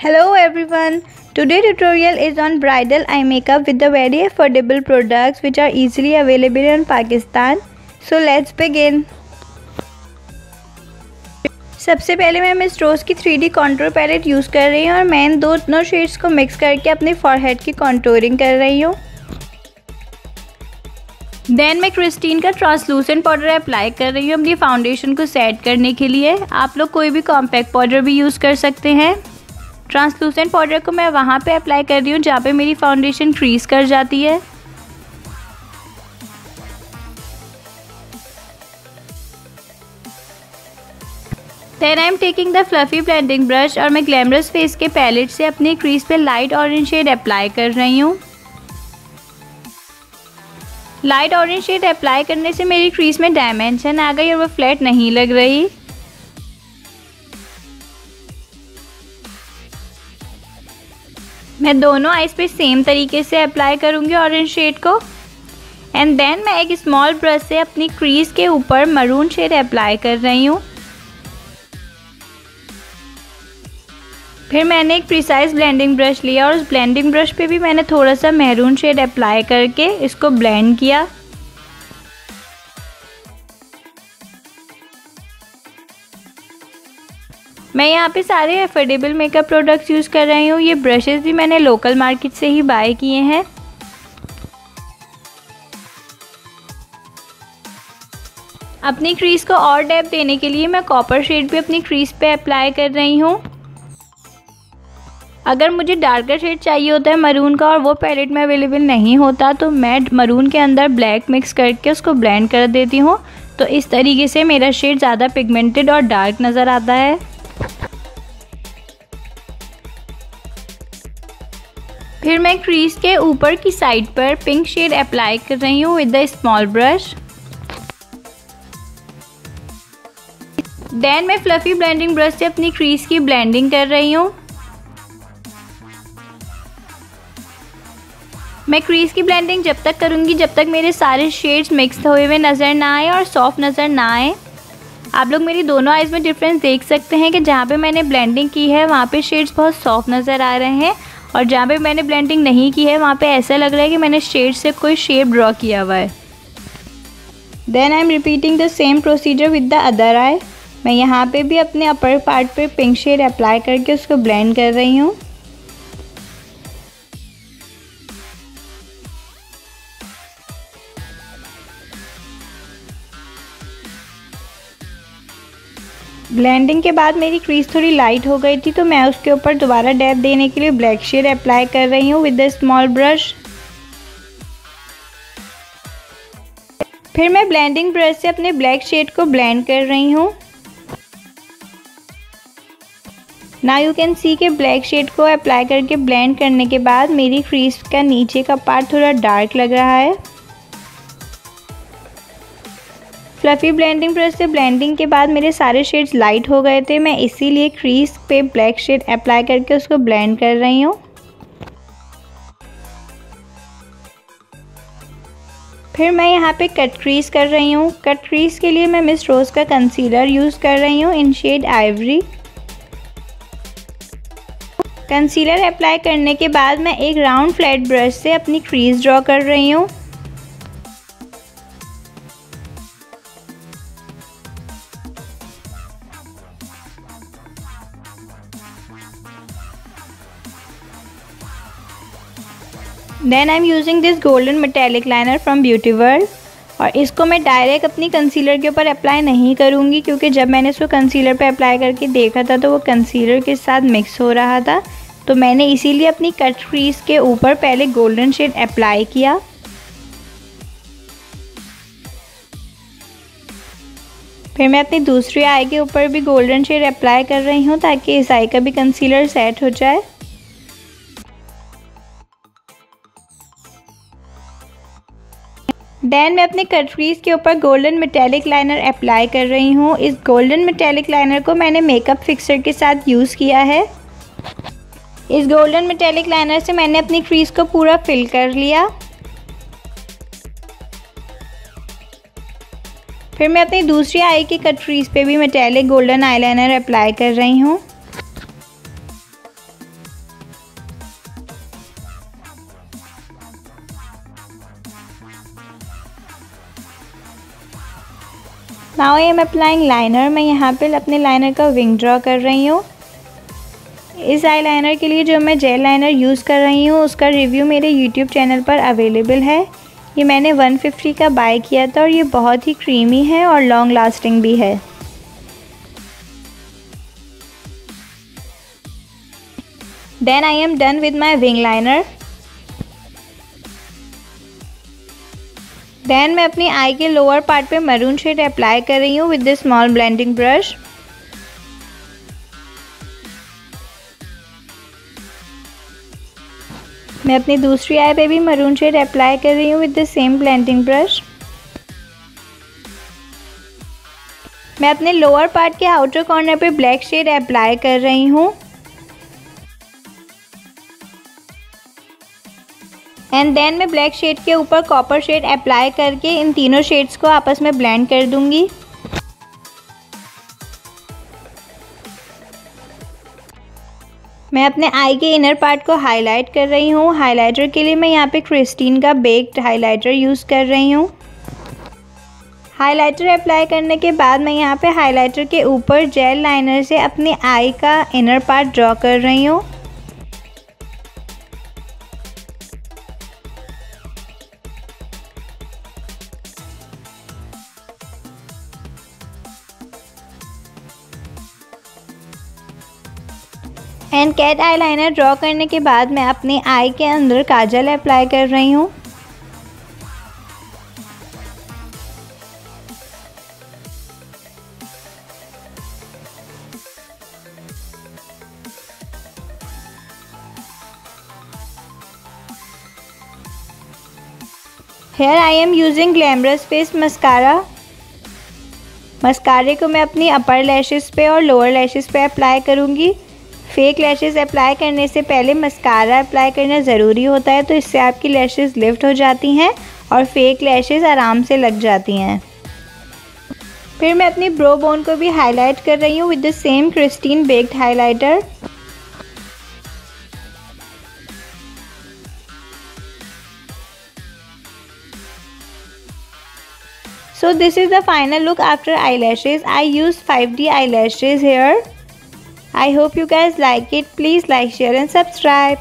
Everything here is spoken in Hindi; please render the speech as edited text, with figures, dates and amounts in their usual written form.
Hello everyone. Today tutorial is on bridal eye makeup with the very affordable products which are easily available in Pakistan. So let's begin. सबसे पहले मैं मिस रोज़ की 3D कॉन्टूर पैलेट यूज़ कर रही हूँ और मैं इन दोनों शेड्स को मिक्स करके अपनी फॉरहेड की कॉन्टूरिंग कर रही हूँ। देन मैं क्रिस्टीन का ट्रांसलूसेंट पाउडर अप्लाई कर रही हूँ अपनी फाउंडेशन को सेट करने के लिए। आप लोग कोई भी कॉम्पैक्ट पाउडर भी यूज़ कर सकते हैं। ट्रांसलूसेंट पाउडर को मैं वहाँ पे अप्लाई कर रही हूँ जहाँ पे मेरी फाउंडेशन क्रीज कर जाती है। Then I am taking the fluffy blending brush और मैं ग्लैमरस फेस के पैलेट से अपने क्रीज पे लाइट ऑरेंज शेड अप्लाई कर रही हूँ। लाइट ऑरेंज शेड अप्लाई करने से मेरी क्रीज में डायमेंशन आ गई और वो फ्लैट नहीं लग रही। मैं दोनों आईज पे सेम तरीके से अप्लाई करूँगी ऑरेंज शेड को। एंड देन मैं एक स्मॉल ब्रश से अपनी क्रीज के ऊपर मरून शेड अप्लाई कर रही हूँ। फिर मैंने एक प्रिसाइज ब्लेंडिंग ब्रश लिया और उस ब्लेंडिंग ब्रश पे भी मैंने थोड़ा सा मैरून शेड अप्लाई करके इसको ब्लेंड किया। मैं यहाँ पे सारे अफोर्डेबल मेकअप प्रोडक्ट्स यूज़ कर रही हूँ। ये ब्रशेस भी मैंने लोकल मार्केट से ही बाय किए हैं। अपनी क्रीज को और डेप्थ देने के लिए मैं कॉपर शेड भी अपनी क्रीज पे अप्लाई कर रही हूँ। अगर मुझे डार्कर शेड चाहिए होता है मरून का और वो पैलेट में अवेलेबल नहीं होता तो मैं मरून के अंदर ब्लैक मिक्स करके उसको ब्लेंड कर देती हूँ। तो इस तरीके से मेरा शेड ज़्यादा पिगमेंटेड और डार्क नज़र आता है। फिर मैं क्रीज के ऊपर की साइड पर पिंक शेड अप्लाई कर रही हूँ with the small brush. Then मैं फ्लफी ब्लेंडिंग ब्रश से अपनी क्रीज की ब्लेंडिंग कर रही हूँ। मैं क्रीज की ब्लेंडिंग जब तक करूँगी जब तक मेरे सारे शेड्स मिक्स हुए नज़र ना आए और सॉफ्ट नज़र ना आए। आप लोग मेरी दोनों आइज़ में डिफरेंस देख सकते हैं कि जहाँ पे मैंने ब्लेंडिंग की है वहाँ पे शेड्स बहुत सॉफ्ट नज़र आ रहे हैं और जहाँ पे मैंने ब्लेंडिंग नहीं की है वहाँ पे ऐसा लग रहा है कि मैंने शेड से कोई शेप ड्रॉ किया हुआ है। Then I am repeating the same procedure with the other eye. मैं यहाँ पे भी अपने अपर पार्ट पे पिंक शेड अप्लाई करके उसको ब्लेंड कर रही हूँ। ब्लेंडिंग के बाद मेरी क्रीज थोड़ी लाइट हो गई थी तो मैं उसके ऊपर दोबारा डेप्थ देने के लिए ब्लैक शेड अप्लाई कर रही हूँ विद द स्मॉल ब्रश। फिर मैं ब्लेंडिंग ब्रश से अपने ब्लैक शेड को ब्लेंड कर रही हूँ। नाउ यू कैन सी के ब्लैक शेड को अप्लाई करके ब्लेंड करने के बाद मेरी क्रीज का नीचे का पार्ट थोड़ा डार्क लग रहा है। फ्लफी ब्लेंडिंग ब्रश से ब्लेंडिंग के बाद मेरे सारे शेड्स लाइट हो गए थे। मैं इसीलिए क्रीज पे ब्लैक शेड अप्लाई करके उसको ब्लेंड कर रही हूँ। फिर मैं यहाँ पे कट क्रीज कर रही हूँ। कट क्रीज के लिए मैं मिस रोज़ का कंसीलर यूज़ कर रही हूँ इन शेड आइवरी। कंसीलर अप्लाई करने के बाद मैं एक राउंड फ्लैट ब्रश से अपनी क्रीज ड्रॉ कर रही हूँ। Then I am using this golden metallic liner from Beauty World और इसको मैं डायरेक्ट अपनी कंसीलर के ऊपर अप्लाई नहीं करूँगी क्योंकि जब मैंने इसको कंसीलर पे अप्लाई करके देखा था तो वो कंसीलर के साथ मिक्स हो रहा था। तो मैंने इसीलिए अपनी कट क्रीज के ऊपर पहले गोल्डन शेड अप्लाई किया। फिर मैं अपनी दूसरी आई के ऊपर भी गोल्डन शेड अप्लाई कर रही हूँ ताकि इस आई का भी कंसीलर सेट हो जाए। देन मैं अपने कट क्रीज के ऊपर गोल्डन मेटेलिक लाइनर अप्लाई कर रही हूँ। इस गोल्डन मेटेलिक लाइनर को मैंने मेकअप फिक्सर के साथ यूज़ किया है। इस गोल्डन मेटेलिक लाइनर से मैंने अपनी क्रीज को पूरा फिल कर लिया। फिर मैं अपनी दूसरी आई की कट क्रीज पे भी मेटेलिक गोल्डन आईलाइनर अप्लाई कर रही हूँ। Now I am applying liner. मैं यहाँ पे अपने लाइनर का विंग ड्रॉ कर रही हूँ। इस आई लाइनर के लिए जो मैं जेल लाइनर यूज़ कर रही हूँ उसका रिव्यू मेरे यूट्यूब चैनल पर अवेलेबल है। ये मैंने 150 का बाय किया था और ये बहुत ही क्रीमी है और लॉन्ग लास्टिंग भी है। Then I am done with my wing liner. Then मैं अपनी आई के लोअर पार्ट पे मरून शेड अप्लाई कर रही हूँ with the small blending brush. मैं अपनी दूसरी आई पे भी मरून शेड अप्लाई कर रही हूँ with the same blending brush. मैं अपने लोअर पार्ट के आउटर कॉर्नर पे ब्लैक शेड अप्लाई कर रही हूँ। एंड देन मैं ब्लैक शेड के ऊपर कॉपर शेड अप्लाई करके इन तीनों शेड्स को आपस में ब्लेंड कर दूंगी। मैं अपने आई के इनर पार्ट को हाईलाइट कर रही हूँ। हाइलाइटर के लिए मैं यहाँ पे क्रिस्टीन का बेक्ड हाइलाइटर यूज़ कर रही हूँ। हाइलाइटर अप्लाई करने के बाद मैं यहाँ पे हाइलाइटर के ऊपर जेल लाइनर से अपने आई का इनर पार्ट ड्रॉ कर रही हूँ। And cat eye liner draw करने के बाद मैं अपने आई के अंदर काजल अप्लाई कर रही हूँ। Here I am using Glamorous Face mascara. मस्कारे को मैं अपनी अपर लैशेस पे और लोअर लैशेस पे अप्लाई करूँगी। फेक लैशेस अप्लाई करने से पहले मस्कारा अप्लाई करना ज़रूरी होता है, तो इससे आपकी लैशेस लिफ्ट हो जाती हैं और फेक लैशेस आराम से लग जाती हैं। फिर मैं अपनी ब्रो बोन को भी हाईलाइट कर रही हूँ with the same Christine baked highlighter. So this is the final look after eyelashes. I used 5D eyelashes here. I hope you guys like it. Please like, share and subscribe.